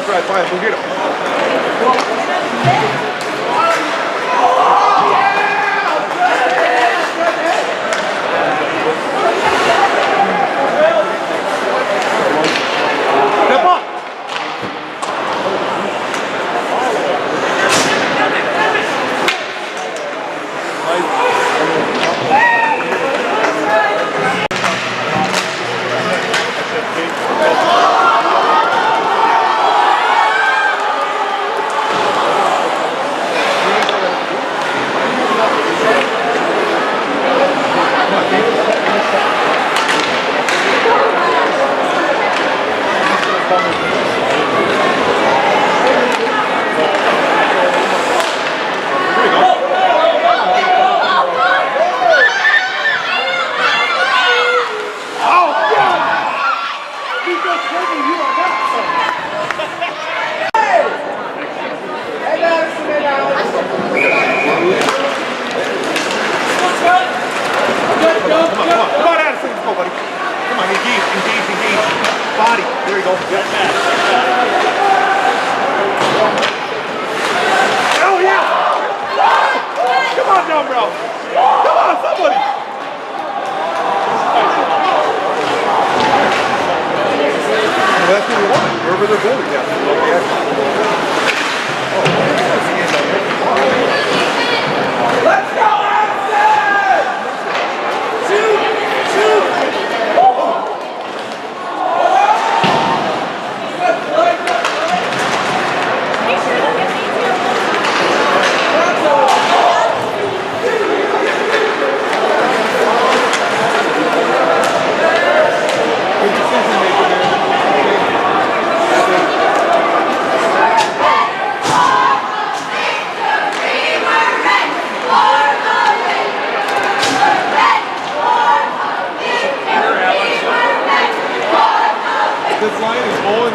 Let's ride by him. Go get him. Step up. Body. There you go. Oh yeah! Come on down, bro. Come on, somebody. That's what we want. Wherever they're going, yeah. Let's go, Anderson! Shoot! Shoot! This line is all in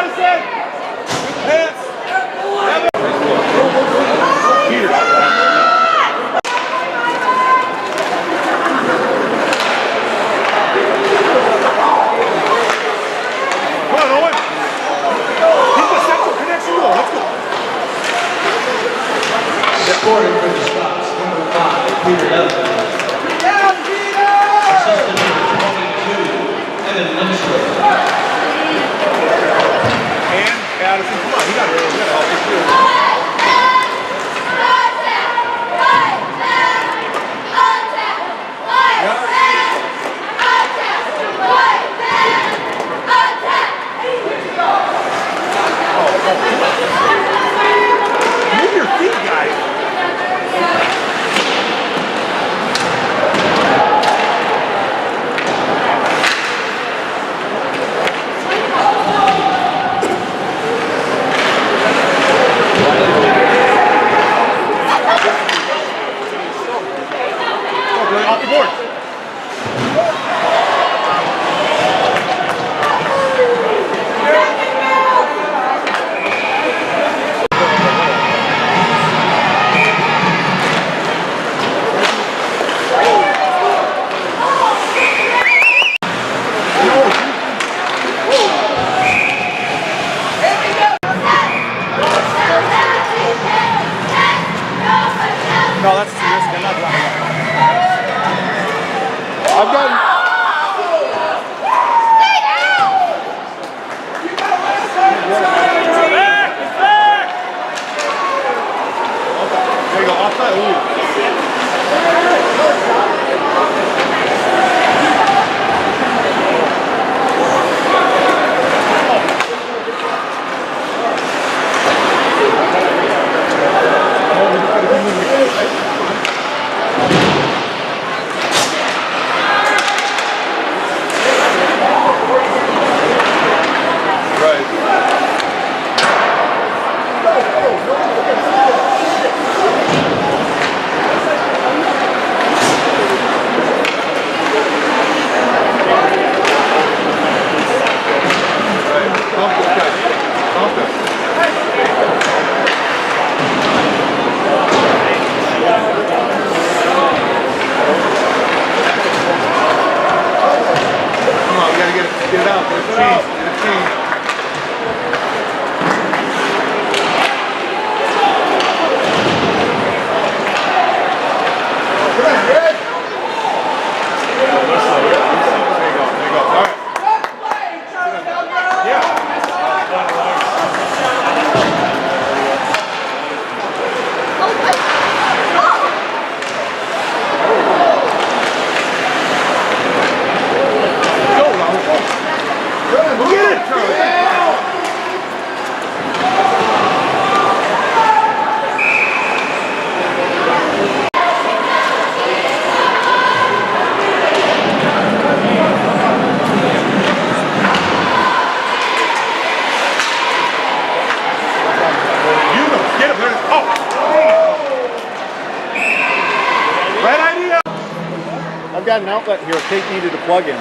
Madison! Hands! Come on, Owen! Keep the central connection going. Let's go. Scoring for the Scots, number 5, Peter Elton. Assistant number 22, Evan Lindstrom. And Addison, come on, he got help you too. Move your feet, guys. Off the board. No, that's too risky. I'm not doing it. I've got. There you go, offside. Ooh. Get it out. Get a change. Get a change. Come on, Red. There you go. There you go. All right. Yeah. Go get it, Charlie. I've got an outlet here Kate needed to plug in.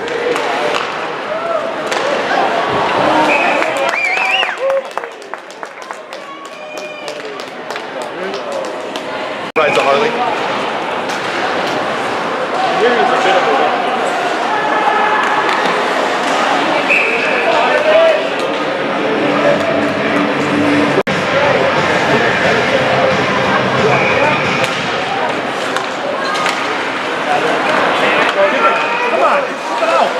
Rides a Harley. Here is a bit of a come on, it's out.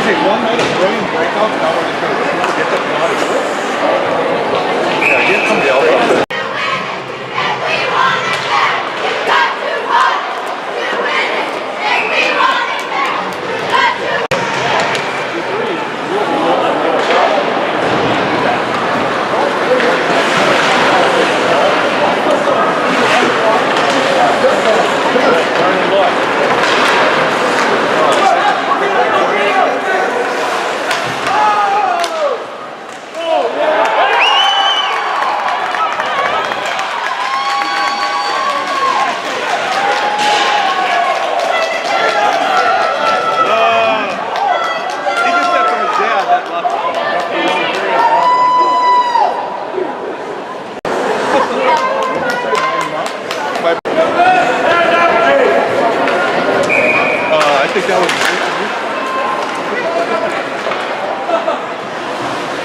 Okay, one night a brilliant breakout, now we're just gonna get the body. Yeah, get somebody else up there. He gets that from his dad, that left. I think that was.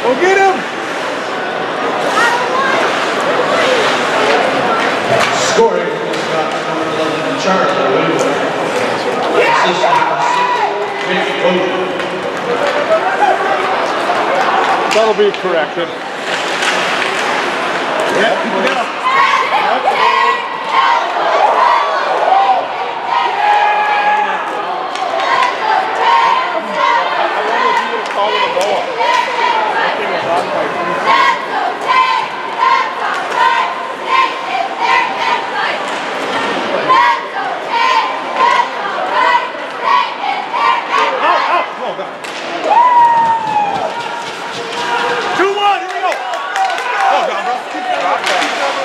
Go get him! Scoring for Scott, number 11, Charlie Woodward. Assist number 6, Mitch Bowden. That'll be corrected. Yeah, keep it up. Drop that.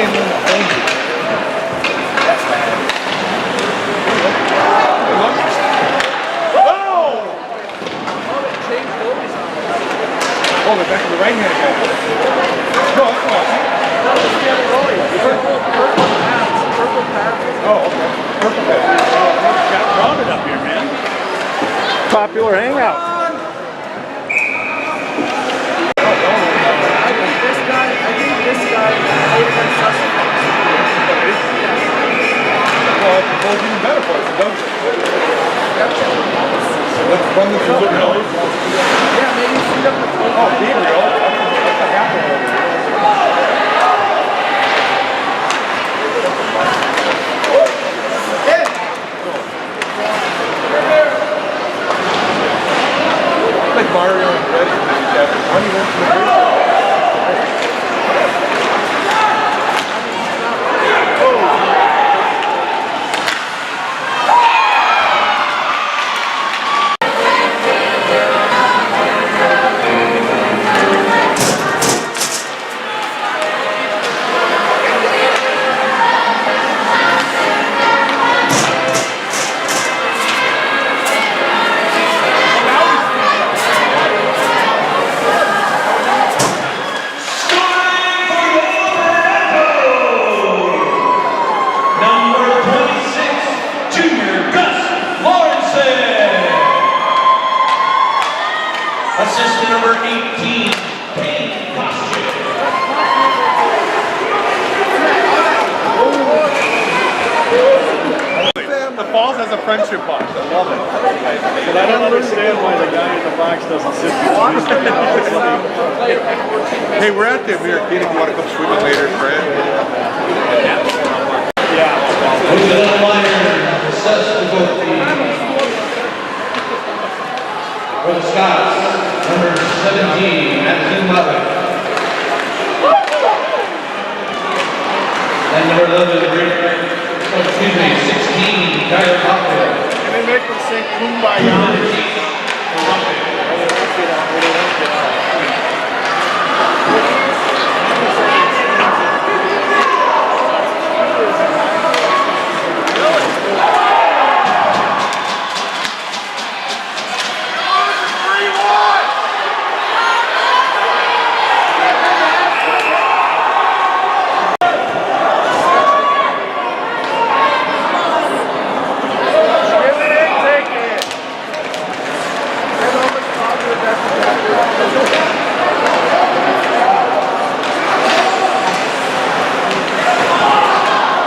can't even thank you. Oh, they're back to the right hand guy. No, that's not. Oh, okay. Purple pads. Got crowded up here, man. Popular hangout. I think this guy played against Sussex. Well, it's even better for us, don't you? Let's run this over. Yeah, maybe shoot up the phone. Oh, be real. That's a half of it. Like Mario and Freddy, and then you have 20 minutes in the break. Number 26, Junior Gus Lawrenson. Assistant number 18, Payne Costume. The Falls has a friendship box. I love it. But I don't understand why the guy in the box doesn't sit between them. Hey, we're at the American. If you want to come swimming later, Fred. With the liner, assessed to both teams. For the Scots, number 17, Madison Levitt. And number 16, Tyler Cocktail. And they make them sing Kumbaya.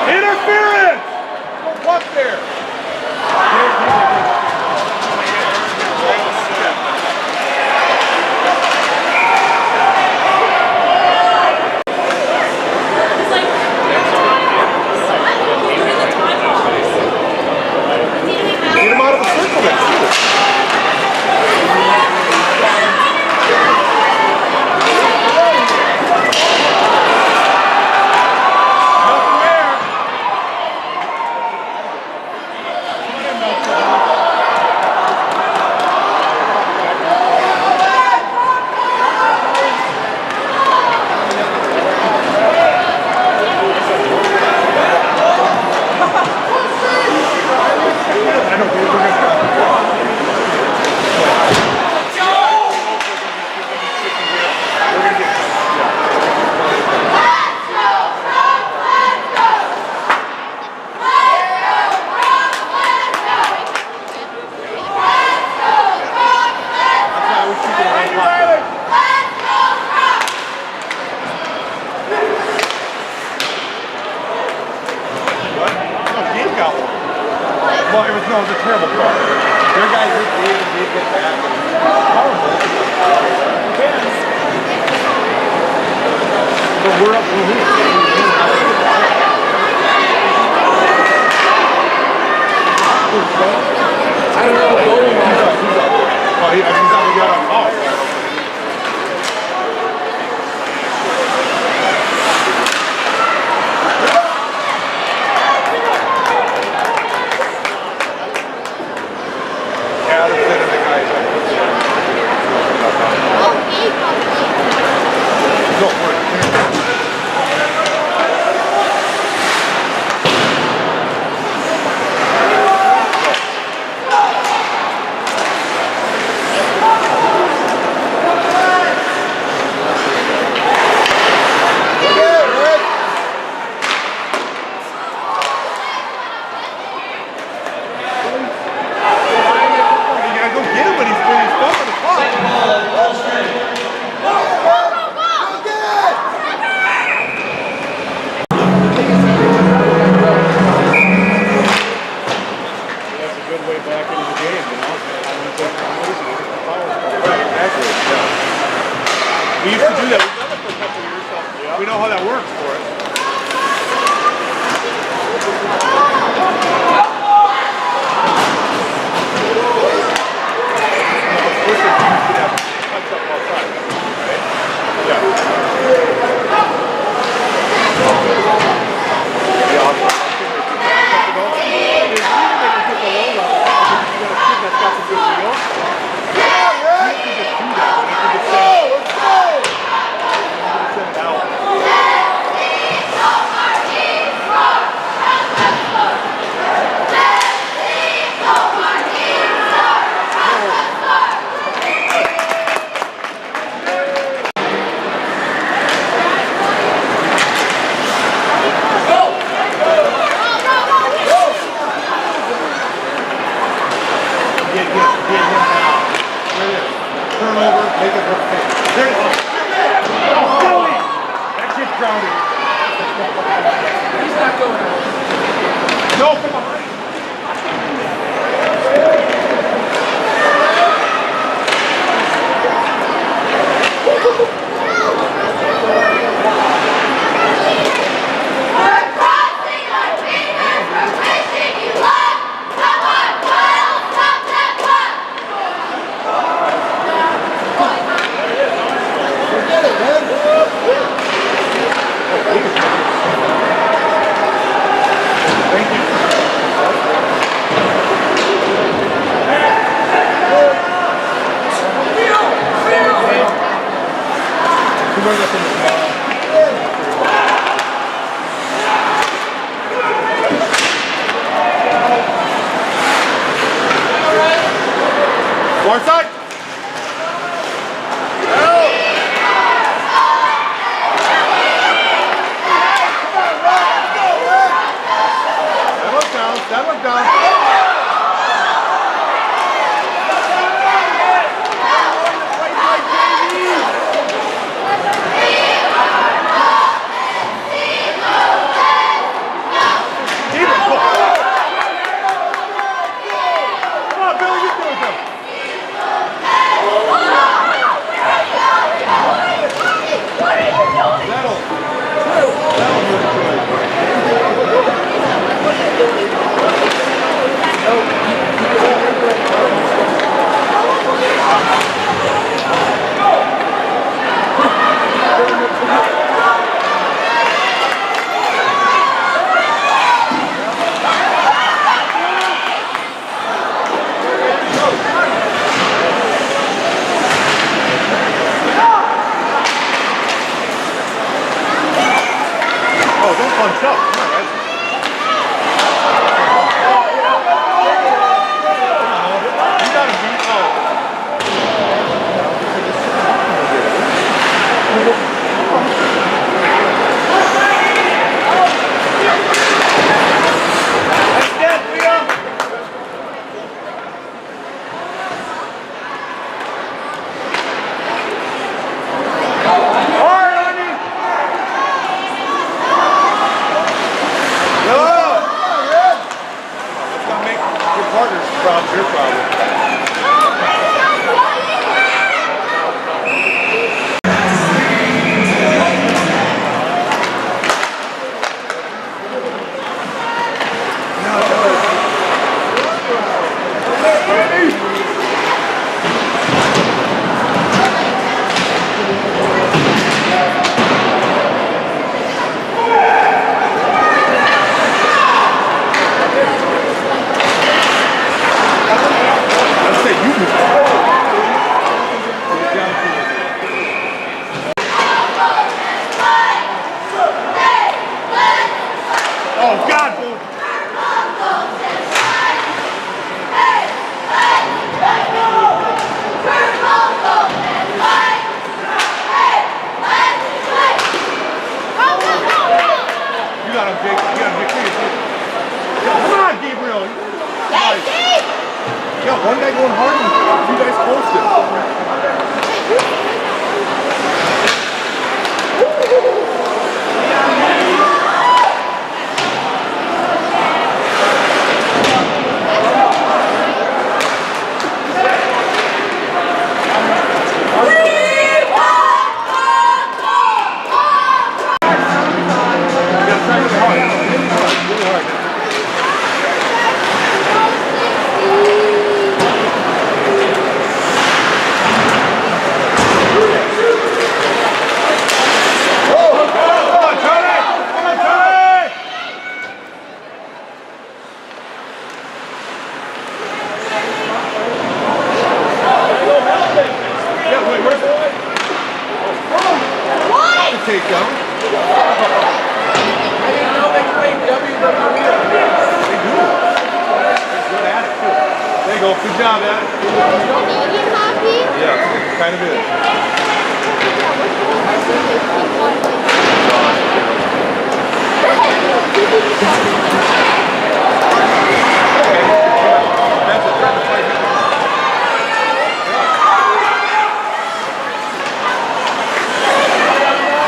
Interference! What there? Get him out of the circle then. Well, it was a terrible call. Their guys hit Dave and Dave get back. But we're up for I don't know the goalie line. Well, he's not going to get on call. Go for it. We know how that works for us. Far side. That look down. Oh, don't punch up. Come on, guys. You gotta beat out. That's dead, Leo. Hard on you. It's gonna make your partner's problem your problem. Oh God, boo! You got him, Jake. You got him, Jake. Come on, Gabriel. Nice. Yeah, one guy going hard and two guys posted. I didn't know they played WWE. They do. They're good at it too. There you go. Good job, Ed. Canadian hockey? Yeah, kind of is. That's a trying to fight him.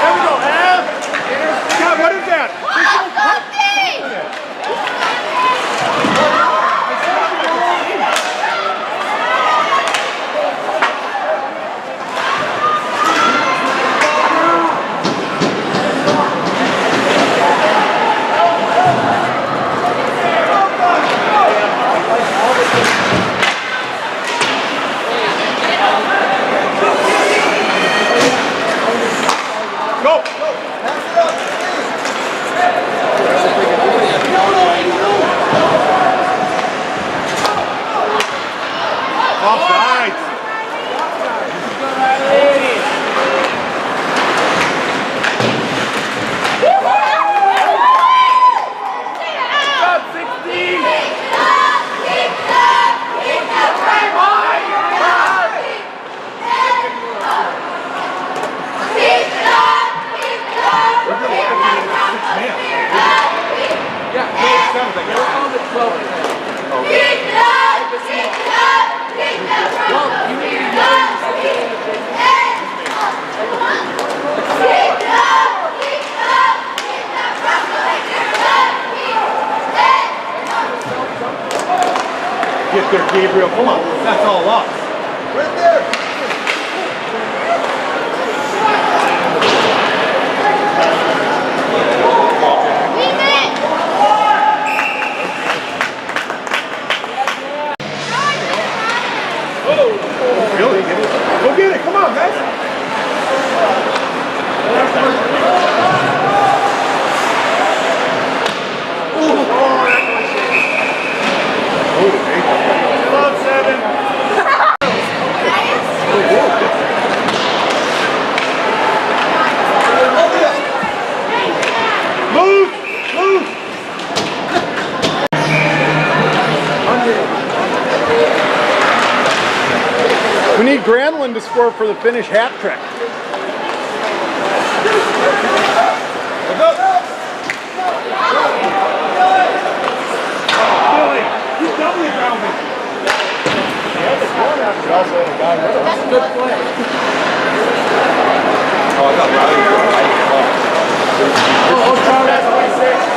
There we go, Ed. God, what is that? Go! Offside! Top 16. Yeah, they're on the 12th. Well, you need to yell Get there, Gabriel. Come on. That's all up. Right there. Really? Go get it. Come on, guys. Love 7. Move! Move! We need Granlund to score for the Finnish hat trick. Billy, he's doubly grounded. That's a good play. Oh, I thought Riley was right. Oh, Charlie, that's 26.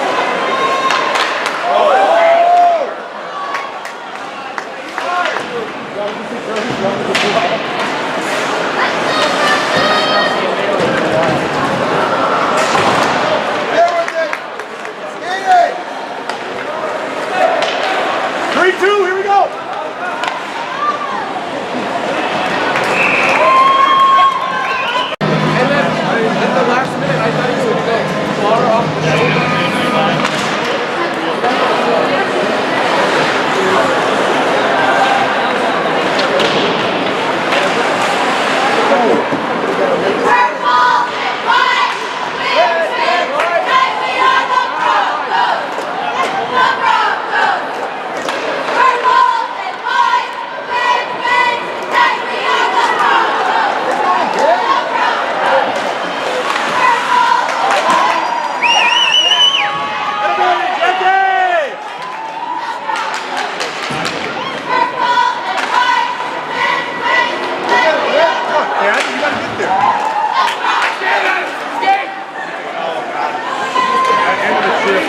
Three, two, here we go. And then at the last minute, I thought he would go far off the shoulder.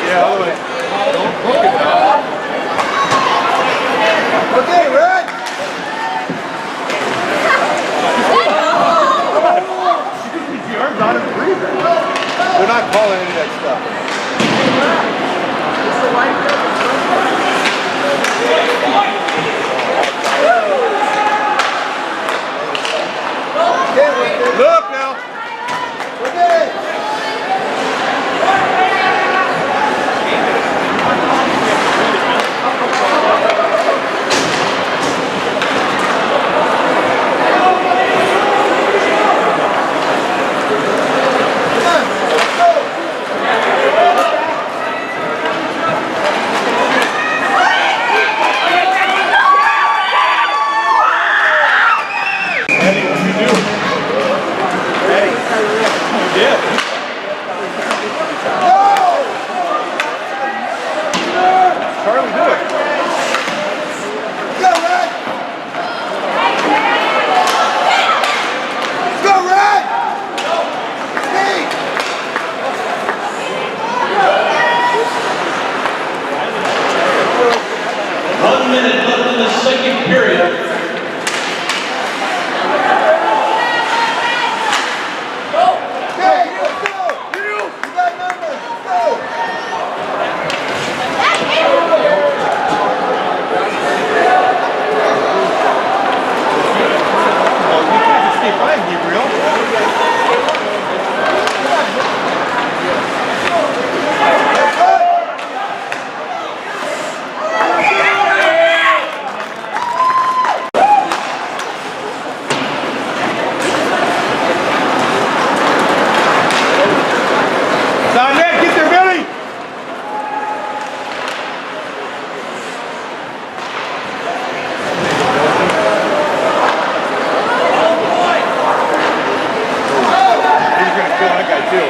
Yeah, otherwise, don't hook it now. Okay, Red. Come on. The arm's out of the breather. They're not calling any of that stuff. It's the life Look now. Side net, get there, Billy! He's gonna kill that guy too.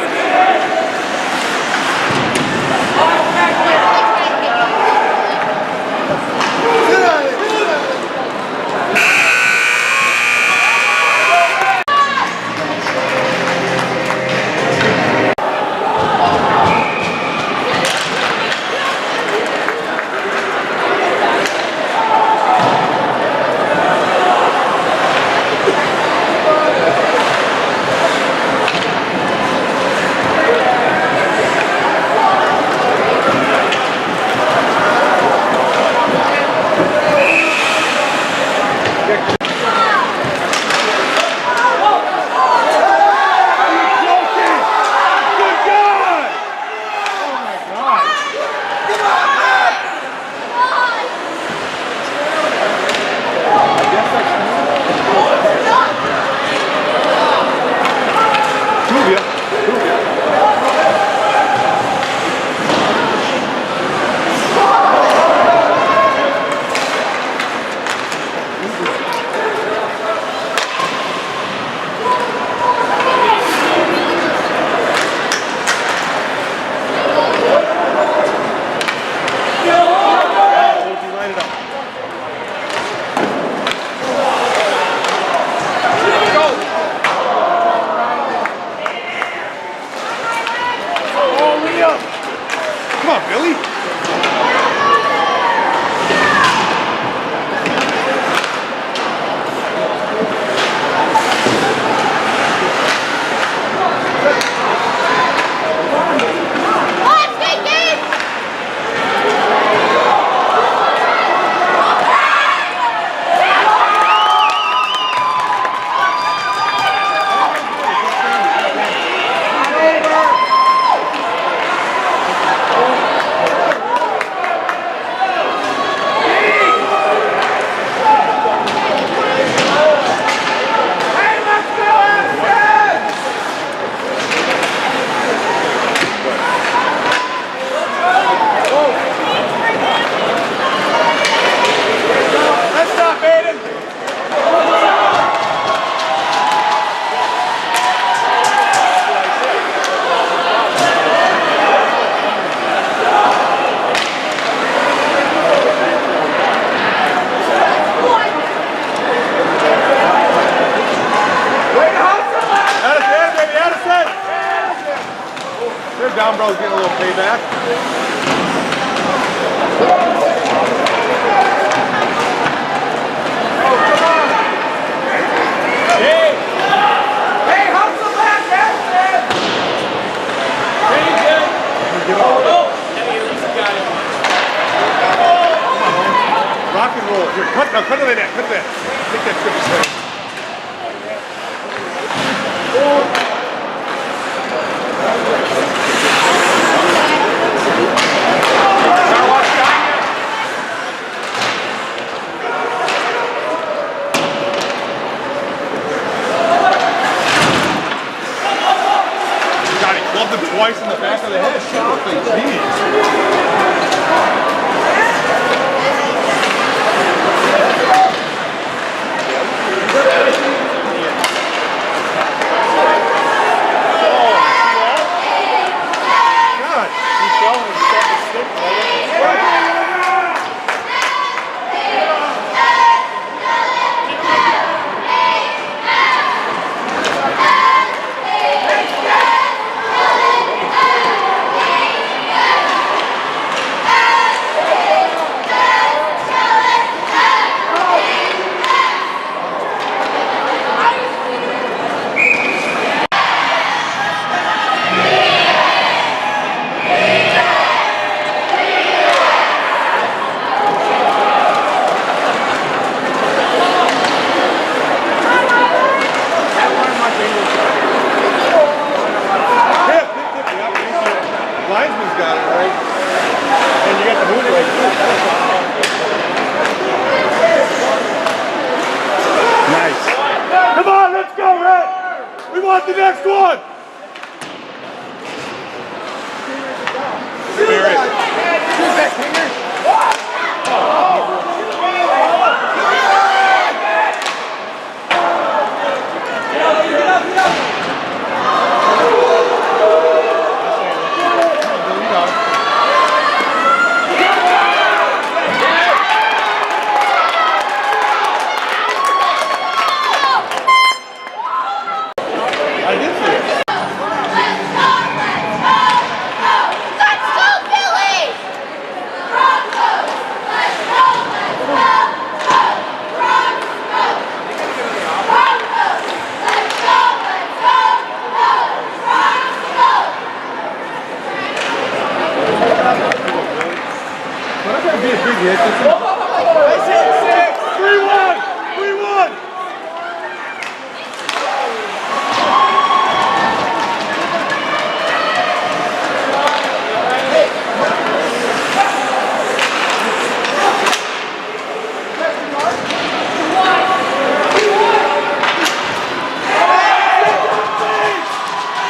Come on, Billy. Down bro's getting a little payback. Rock and roll. Here, cut to the net. Cut to that. Take that trip straight. Twice in the back of the head. Jeez. Linesman's got it, right? And you got the move right. Nice. Come on, let's go, Red! We want the next one! I did see it. Let's go, Phillies! Well, that's gonna be a big hit. Let's hit 6. 3-1! 3-1!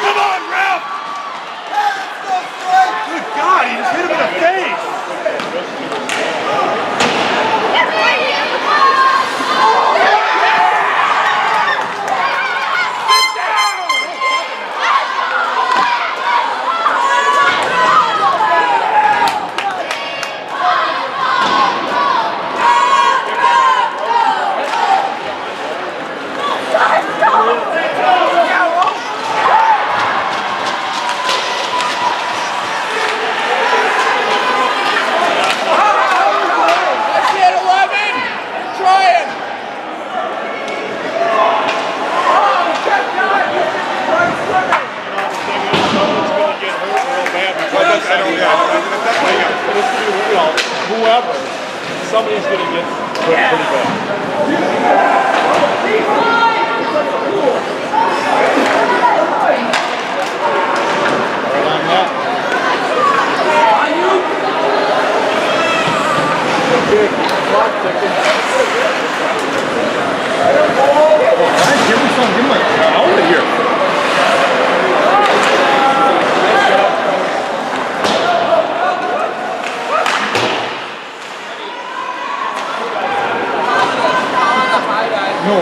Come on, Ralph! Good God, he just hit him in the face! Let's hit 11. Trying. Someone's gonna get hurt real bad because I don't whoever, somebody's gonna get hurt pretty bad. Right on that. Give him some, give him like an outlet here. No.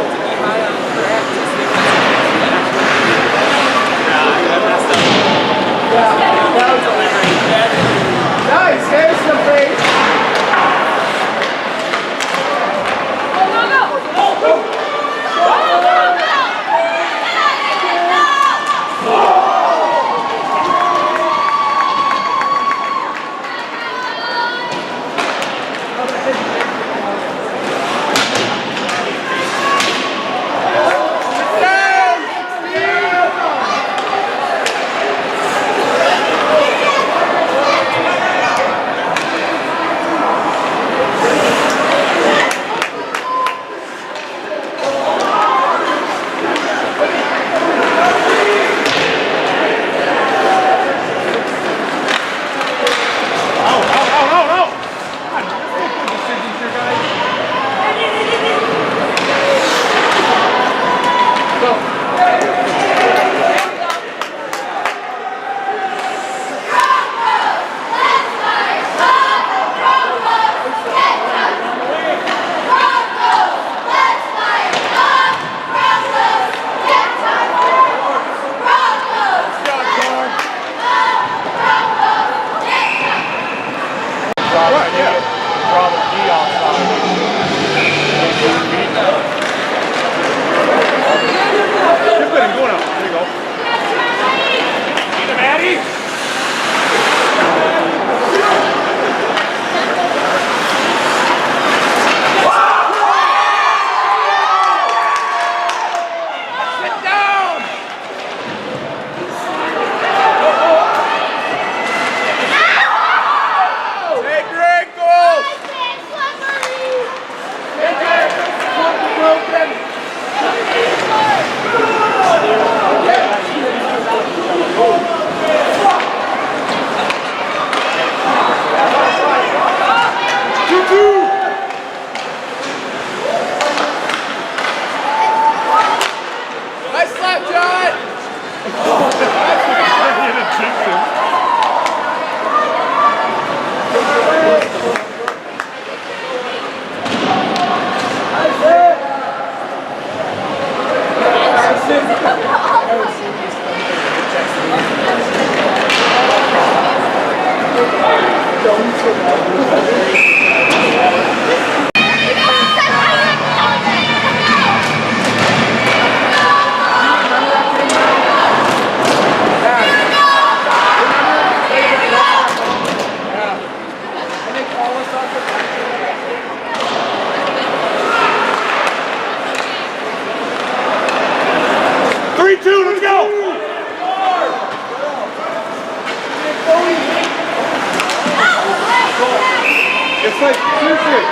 like, seriously.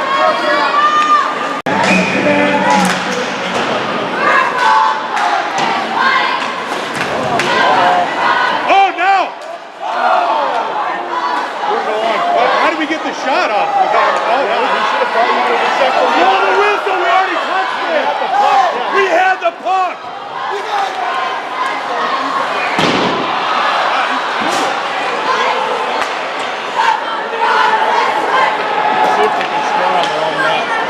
Oh, no! We're going. How did we get the shot off? We got him. Oh, no. He should have probably would have set the wall. The whistle, we already touched it. We had the puck. See if they can score on their own net.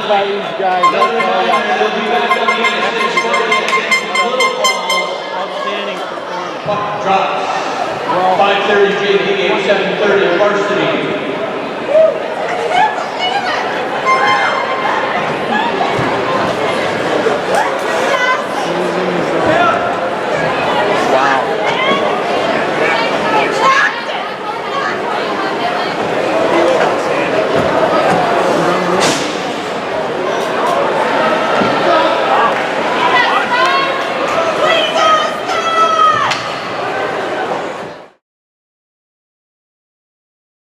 by these guys. Another reminder, they'll be back on the ice this Friday against the Little Falls. Outstanding performance. Puck drops. 5:30 JV game, 7:30 varsity.